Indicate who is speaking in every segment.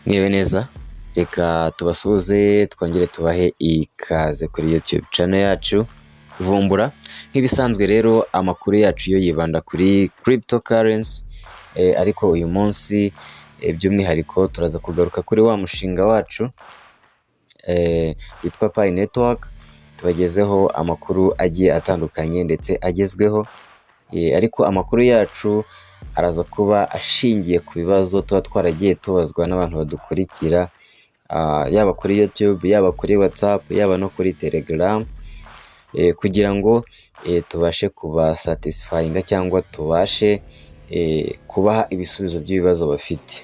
Speaker 1: Mwiwe neza, reka tubasuhuze twongere tubahe ikaze kuri YouTube channel yacu Vumbura. Nk'ibisanzwe rero amakuru yacu yo yibanda kuri cryptocurrency, ariko uyu munsi by'umwihariko turaza kugaruka kuri wa mushinga wacu witwa Pi Network. Tubagezeho amakuru agiye atandukanye ndetse agezweho, ariko amakuru yacu araza kuba ashingiye ku bibazo tuba twaragiye tubazwa n'abantu badukurikira, yaba kuri YouTube, yaba kuri WhatsApp, yaba no kuri Telegram, kugira ngo tubashe kuba satisfyinga cyangwa tubashe kubaha ibisubizo by'ibibazo bafite.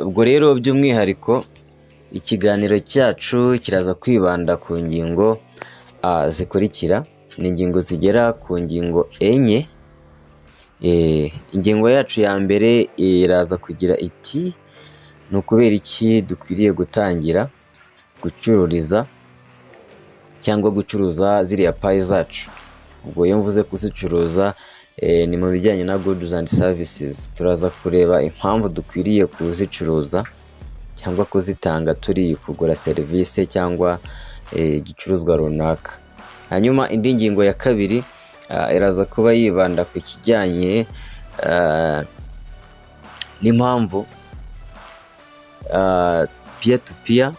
Speaker 1: Ubwo rero by'umwihariko ikiganiro cyacu kiraza kwibanda ku ngingo zikurikira. Ni ingingo zigera ku ngingo enye. Ingingo yacu ya mbere iraza kugira iti ni ukubera iki dukwiriye gutangira gucururiza cyangwa gucuruza ziriya payi zacu. Ubwo iyo mvuze kuzicuruza ni mu bijyanye na goods and services. Turaza kureba impamvu dukwiriye kuzicuruza cyangwa kuzitanga turi kugura serivisi cyangwa igicuruzwa runaka. Hanyuma indi ngingo ya kabiri iraza kuba yibanda ku kijyanye n'impamvu peer to peer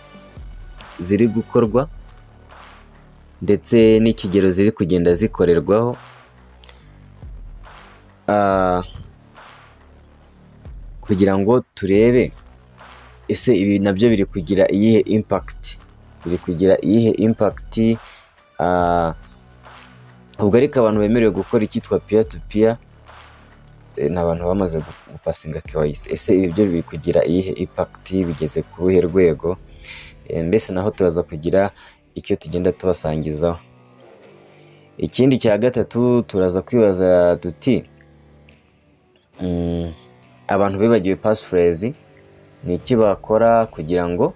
Speaker 1: ziri gukorwa ndetse n'ikigero ziri kugenda zikorerwaho, kugira ngo turebe ese ibi nabyo biri kugira iyihe impact, ubwo ariko abantu bemerewe gukora icyitwa peer to peer ni abantu bamaze gupasinga KYC. Ese ibi byo biri kugira iyihe impact, bigeze ku ruhe rwego? Mbese naho turaza kugira icyo tugenda tubasangizaho. Ikindi cya gatatu turaza kwibaza tuti abantu bibagiwe passphrase ni iki bakora kugira ngo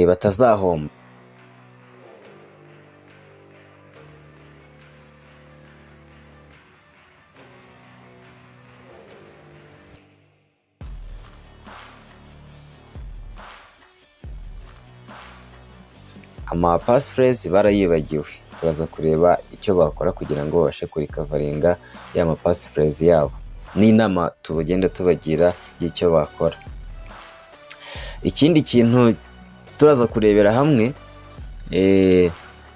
Speaker 1: batazahomba. Ama passphrase barayibagiwe, turaza kureba icyo bakora kugira ngo babashe kurikavaringa ya ma passphrase yabo, n'inama tubagenda tubagira y'icyo bakora. Ikindi kintu turaza kurebera hamwe,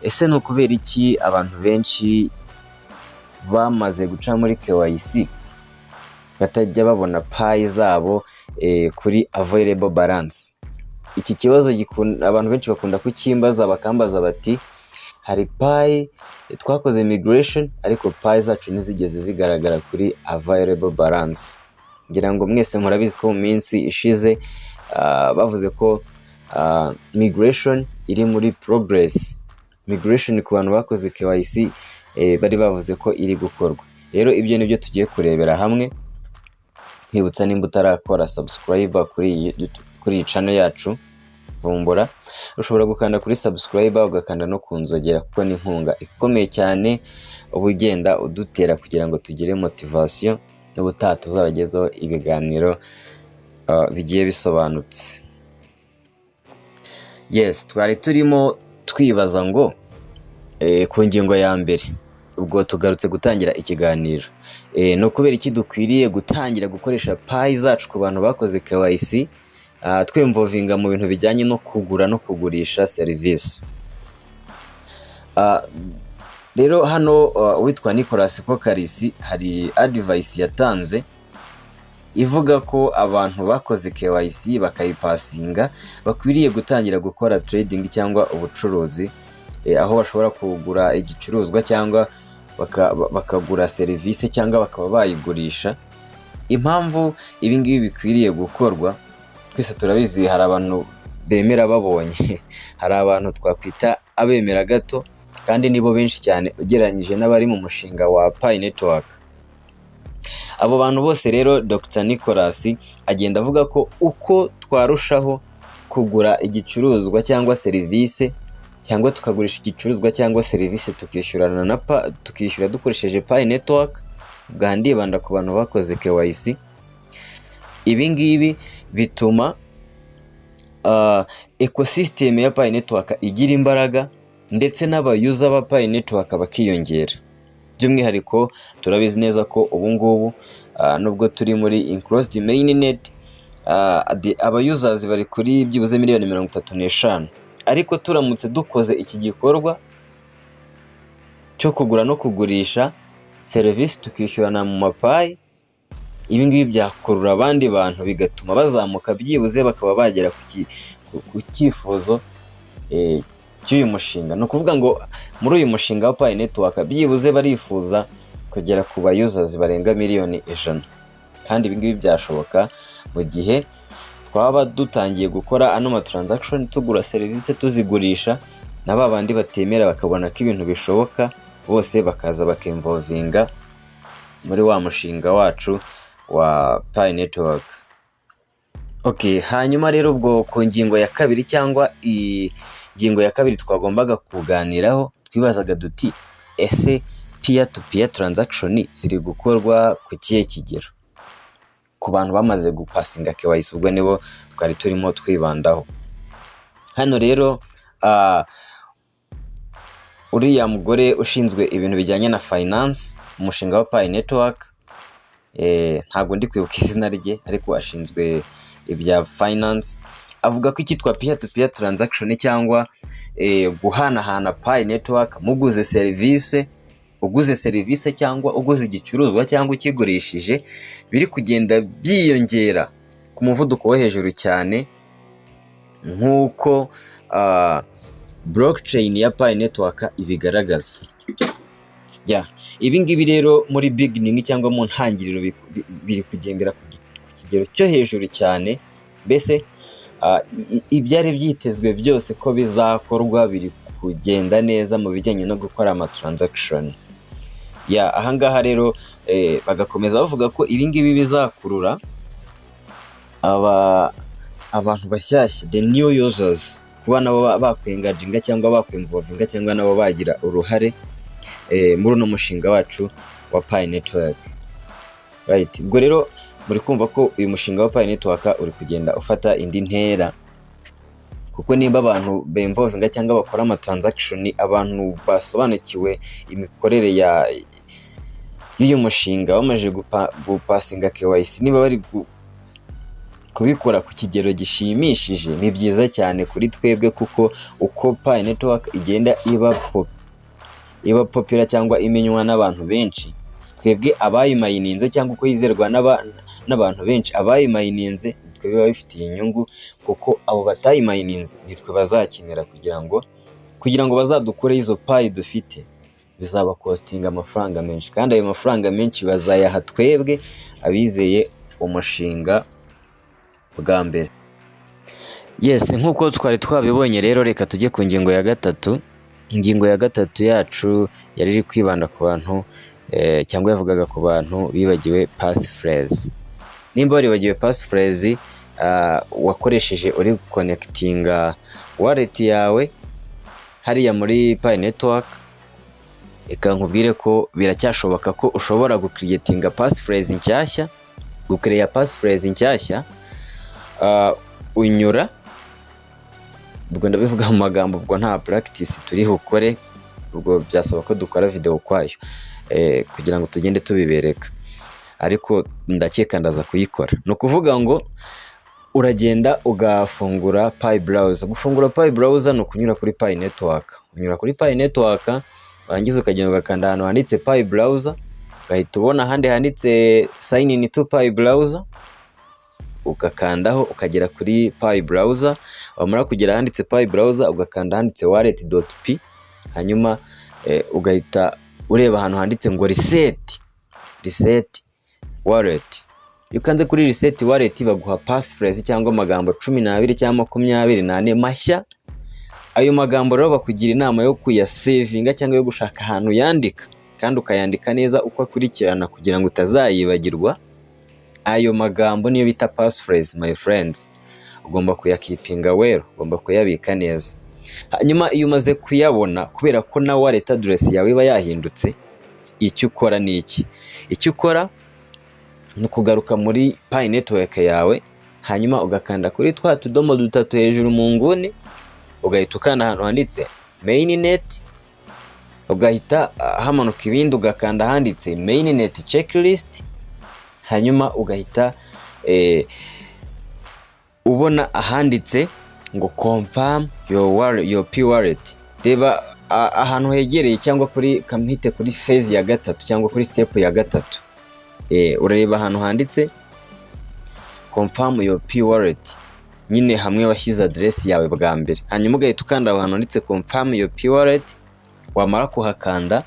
Speaker 1: ese ni ukubera iki abantu benshi bamaze guca muri KYC batajya babona payi zabo kuri available balance. Iki kibazo abantu benshi bakunda kukimbaza, bakambaza bati hari payi twakoze migration ariko payi zacu ntizigeze zigaragara kuri available balance. Ngira ngo mwese murabizi ko mu minsi ishize bavuze ko migration iri muri progress. Migration ku bantu bakoze KYC bari bavuze ko iri gukorwa. Rero ibyo nibyo tugiye kurebera hamwe. Kwibutsa nimba utarakora subscribe kuri iyi channel yacu Vumbura, ushobora gukanda kuri subscribe ugakanda no kunzogera, kuko ni inkunga ikomeye cyane uba ugenda udutera kugira ngo tugire motivation n'ubutaha tuzabagezaho ibiganiro bigiye bisobanutse. Yes, twari turimo twibaza ngo ku ngingo ya mbere, ubwo tugarutse gutangira ikiganiro, no kubera iki dukwiriye gutangira gukoresha payi zacu ku bantu bakoze KYC, twimvovinga mu bintu bijyanye no kugura no kugurisha serivisi. Rero hano witwa Nicolas Kokarisi hari advice yatanze ivuga ko abantu bakoze KYC bakayipasinga bakwiriye gutangira gukora trading cyangwa ubucuruzi, aho bashobora kugura igicuruzwa cyangwa bakagura serivisi cyangwa bakaba bayigurisha. Impamvu ibi ngibi bikwiriye gukorwa, twese turabizi hari abantu bemera babonye, hari abantu twakwita abemera gato, kandi nibo benshi cyane ugereranyije n'abari mu mushinga wa Pi Network. Abo bantu bose rero Dr. Nicolas agenda avuga ko uko twarushaho kugura igicuruzwa cyangwa serivisi, cyangwa tukagurisha igicuruzwa cyangwa serivisi tukishyura dukoresheje Pi Network, bwa ndibanda ku bantu bakoze KYC, Ibi ngibi bituma ecosystem ya Pi network igira imbaraga ndetse n'abayuza ba Pi network bakiyongera. By'umwihariko turabizi neza ko ubu ngubu nubwo turi muri enclosed mainnet, aba users bari kuri byibuze miliyoni 35, ariko turamutse dukoze iki gikorwa cyo kugura no kugurisha serivisi tukishyurana mu mapayi, ibi ngibi byakurura abandi bantu bigatuma bazamuka byibuze bakaba bagera ku cyifuzo cy'uyu mushinga. Ni ukuvuga ngo muri uyu mushinga wa Pi network byibuze barifuza kugera ku ba users barenga miliyoni 100, kandi ibi ngibi byashoboka mu gihe twaba dutangiye gukora ano ma transaction, tugura serivisi tuzigurisha, na babandi batemera bakabona ko ibintu bishoboka bose bakaza bakimvolvinga muri wa mushinga wacu wa Pi network. Okay, hanyuma rero ubwo ku ngingo ya kabiri cyangwa ingingo ya kabiri twagombaga kuganiraho, twibazaga duti ese peer to peer transaction ziri gukorwa ku kihe kigero ku bantu bamaze gupasinga KYC, ubwo nibo twari turimo twibandaho. Hano rero uriya mugore ushinzwe ibintu bijyanye na finance umushinga wa Pi network, ntabwo ndi kwibuka izina rye, ariko ashinzwe ibya finance, avuga ko icyitwa peer to peer transaction cyangwa guhanahana Pi network muguze serivisi, uguze serivisi cyangwa uguze igicuruzwa cyangwa ukigurishije, biri kugenda byiyongera ku muvuduko wo hejuru cyane, nk'uko blockchain ya Pi network ibigaragaza. Ibi ngibi rero muri beginning cyangwa mu ntangiriro biri kugendera ku kigero cyo hejuru cyane, mbese ibyari byitezwe byose ko bizakorwa biri kugenda neza mu bijyanye no gukora ama transaction. Ahangaha rero bagakomeza bavuga ko ibi ngibi bizakurura abantu bashyashya, the new users, kuba nabo bakwengaginga cyangwa bakwinvolvinga cyangwa nabo bagira uruhare muri uno mushinga wacu wa Pi network. Ubwo rero muri kumva ko uyu mushinga wa Pi network uri kugenda ufata indi ntera, kuko nimba abantu bemvolvinga cyangwa bakora ama transaction, abantu basobanukiwe imikorere y'uyu mushinga bamaze gupasinga KYC, niba bari kubikora ku kigero gishimishije, ni byiza cyane kuri twebwe, kuko uko Pi network igenda iba popular cyangwa imenywa n'abantu benshi, twebwe abayimayininze cyangwa uko yizerwa n'abantu benshi, abayimayininze nitwe biba bifitiye inyungu, kuko abo batayimayininze nitwe bazakenera kugira ngo bazadukure izo Pi dufite, bizaba costing amafaranga menshi, kandi ayo mafaranga menshi bazayaha twebwe abizeye umushinga bwa mbere. Nk'uko twari twabibonye rero, reka tujye ku ngingo ya gatatu. Ingingo ya gatatu yacu yari iri kwibanda ku bantu cyangwa yavugaga ku bantu bibagiwe passphrase. Nimba waribagiwe passphrase wakoresheje uri guconnectinga wallet yawe hariya muri Pi network, reka nkubwire ko biracyashoboka ko ushobora gucreatinga passphrase nshyashya, gucreate passphrase nshyashya, unyura, ubwo ndabivuga mu magambo, ubwo nta practice turi bukore, ubwo byasaba ko dukora video kwayo kugira ngo tugende tubibereka, ariko ndakeka ndaza kuyikora. No kuvuga ngo uragenda ugafungura Pi browser. Gufungura Pi browser no kunyura kuri Pi network, unyura kuri Pi network, wangiza ukagenda ugakanda ahantu handitse Pi browser, ugahita ubona ahandi handitse sign in to Pi browser, ugakandaho ukagera kuri Pi browser. Wamara kugera ahanditse Pi browser ugakanda ahanditse wallet.p, hanyuma ugahita ureba ahantu handitse ngo reset wallet. Iyo ukanze kuri reset wallet baguha passphrase cyangwa amagambo 12 cyangwa 24 mashya. Ayo magambo rero bakugira inama yo kuyasavinga cyangwa yo gushaka ahantu yandika, kandi ukayandika neza uko akurikirana kugira ngo utazayibagirwa. Ayo magambo niyo bita passphrase, my friends. Ugomba kuyakipinga wero, ugomba kuyabika neza. Hanyuma iyo umaze kuyabona, kubera ko na wallet address yawe iba yahindutse, icyo ukora ni iki? Icyo ukora ni ukugaruka muri Pi network yawe, hanyuma ugakanda kuri twa tudomo dutatu hejuru mu nguni, ugahita ukanda ahantu handitse mainnet, ugahita hamanuka ibindi ugakanda handitse mainnet checklist, hanyuma ugahita ubona ahanditse ngo confirm your Pi wallet. Reba ahantu hegereye cyangwa kuri kamhite kuri phase ya gatatu cyangwa kuri step ya gatatu, urareba ahantu handitse confirm your Pi wallet, nyine hamwe washyize address yawe bwa mbere, hanyuma ugahita ukanda ahantu handitse confirm your Pi wallet. Wamara kuhakanda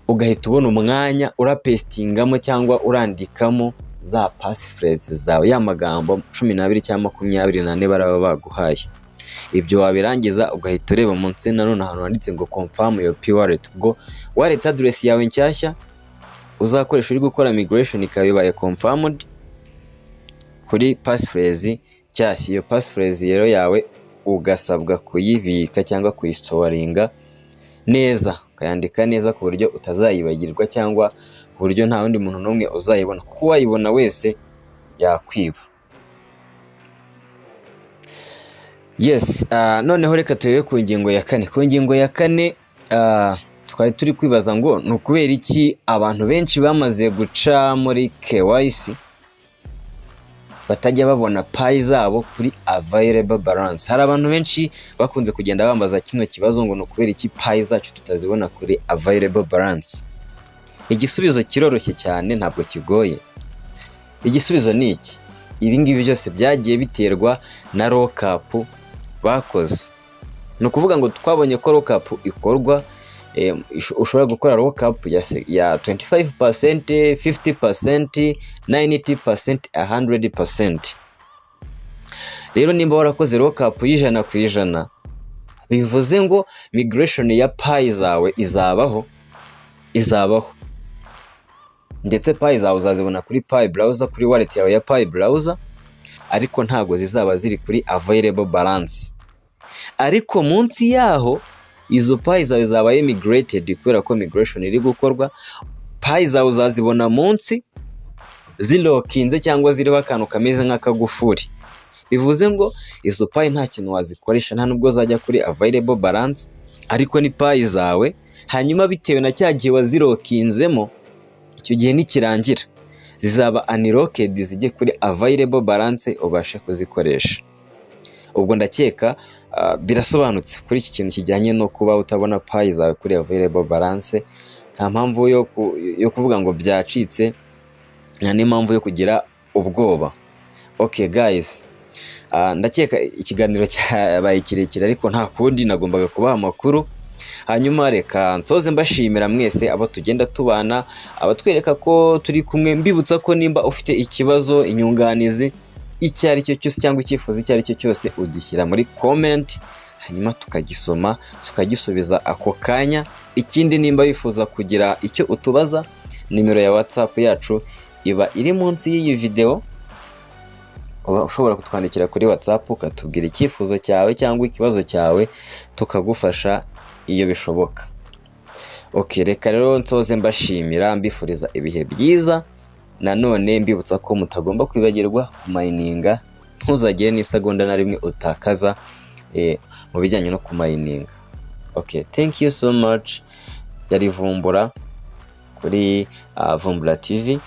Speaker 1: ugahita ubona umwanya urapestingamo cyangwa urandikamo za passphrase zawe, ya magambo 12 cyangwa 24 baraba baguhaye. Ibyo wabirangiza ugahita ureba munsi nanone ahantu handitse ngo confirm your Pi wallet. Ubwo wallet address yawe nshyashya uzakoresha uri gukora migration ikabibaye confirmed kuri passphrase nshyashya. Iyo passphrase rero yawe ugasabwa kuyibika cyangwa kuyistoringa neza, ukayandika neza ku buryo utazayibagirwa cyangwa ku buryo nta wundi muntu n'umwe uzayibona, kuko wayibona wese yakwiba. Yes, noneho reka turebe ku ngingo ya kane. Ku ngingo ya kane twari turi kwibaza ngo ni ukubera iki abantu benshi bamaze guca muri KYC batajya babona Pi zabo kuri available balance. Hari abantu benshi bakunze kugenda bambaza kino kibazo ngo ni ukubera iki Pi zacu tutazibona kuri available balance. Igisubizo kiroroshye cyane, ntabwo kigoye. Igisubizo ni iki: ibi ngibi byose byagiye biterwa na lockup bakoze. Ni ukuvuga ngo twabonye ko lockup ikorwa, ushobora gukora lockup ya 25%, 50%, 90%, 100%. Rero nimba warakoze lockup y'ijana ku ijana, bivuze ngo migration ya Pi zawe izabaho, ndetse Pi zawe uzazibona kuri Pi browser, kuri wallet yawe ya Pi browser, ariko ntago zizaba ziri kuri available balance. Ariko munsi yaho izo Pi zawe zabaye migrated, kubera ko migration iri gukorwa, Pi zawe uzazibona munsi zilokinze cyangwa ziriho akantu kameze nk'akagufuri. Bivuze ngo izo Pi nta kintu wazikoresha, nta nubwo zajya kuri available balance, ariko ni Pi zawe. Hanyuma bitewe na cya gihe wazilokinzemo, icyo gihe nikirangira zizaba unlocked, zijye kuri available balance ubashe kuzikoresha. Ubwo ndakeka birasobanutse kuri iki kintu kijyanye no kuba utabona Pi zawe kuri available balance. Nta mpamvu yo kuvuga ngo byacitse, nta n'impamvu yo kugira ubwoba. Okay guys, ndakeka ikiganiro cyabaye kirekire, ariko nta kundi nagombaga kubaha amakuru. Hanyuma reka nsoze mbashimira mwese abo tugenda tubana, abatwereka ko turi kumwe. Mbibutsa ko nimba ufite ikibazo, inyunganizi icyo ari cyo cyose cyangwa icyifuzo icyo ari cyo cyose, ugishyira muri comment, hanyuma tukagisoma tukagisubiza ako kanya. Ikindi nimba wifuza kugira icyo utubaza, nimero ya WhatsApp yacu iba iri munsi y'iyi video. Ushobora kutwandikira kuri WhatsApp ukatubwira icyifuzo cyawe cyangwa ikibazo cyawe, tukagufasha iyo bishoboka. Okay, reka rero nsoze mbashimira, mbifuriza ibihe byiza. Nanone mbibutsa ko mutagomba kwibagirwa kumayininga, ntuzagire n'isegonda na rimwe utakaza mu bijyanye no kumayininga. Okay, thank you so much. Yari Vumbura kuri Vumbura TV.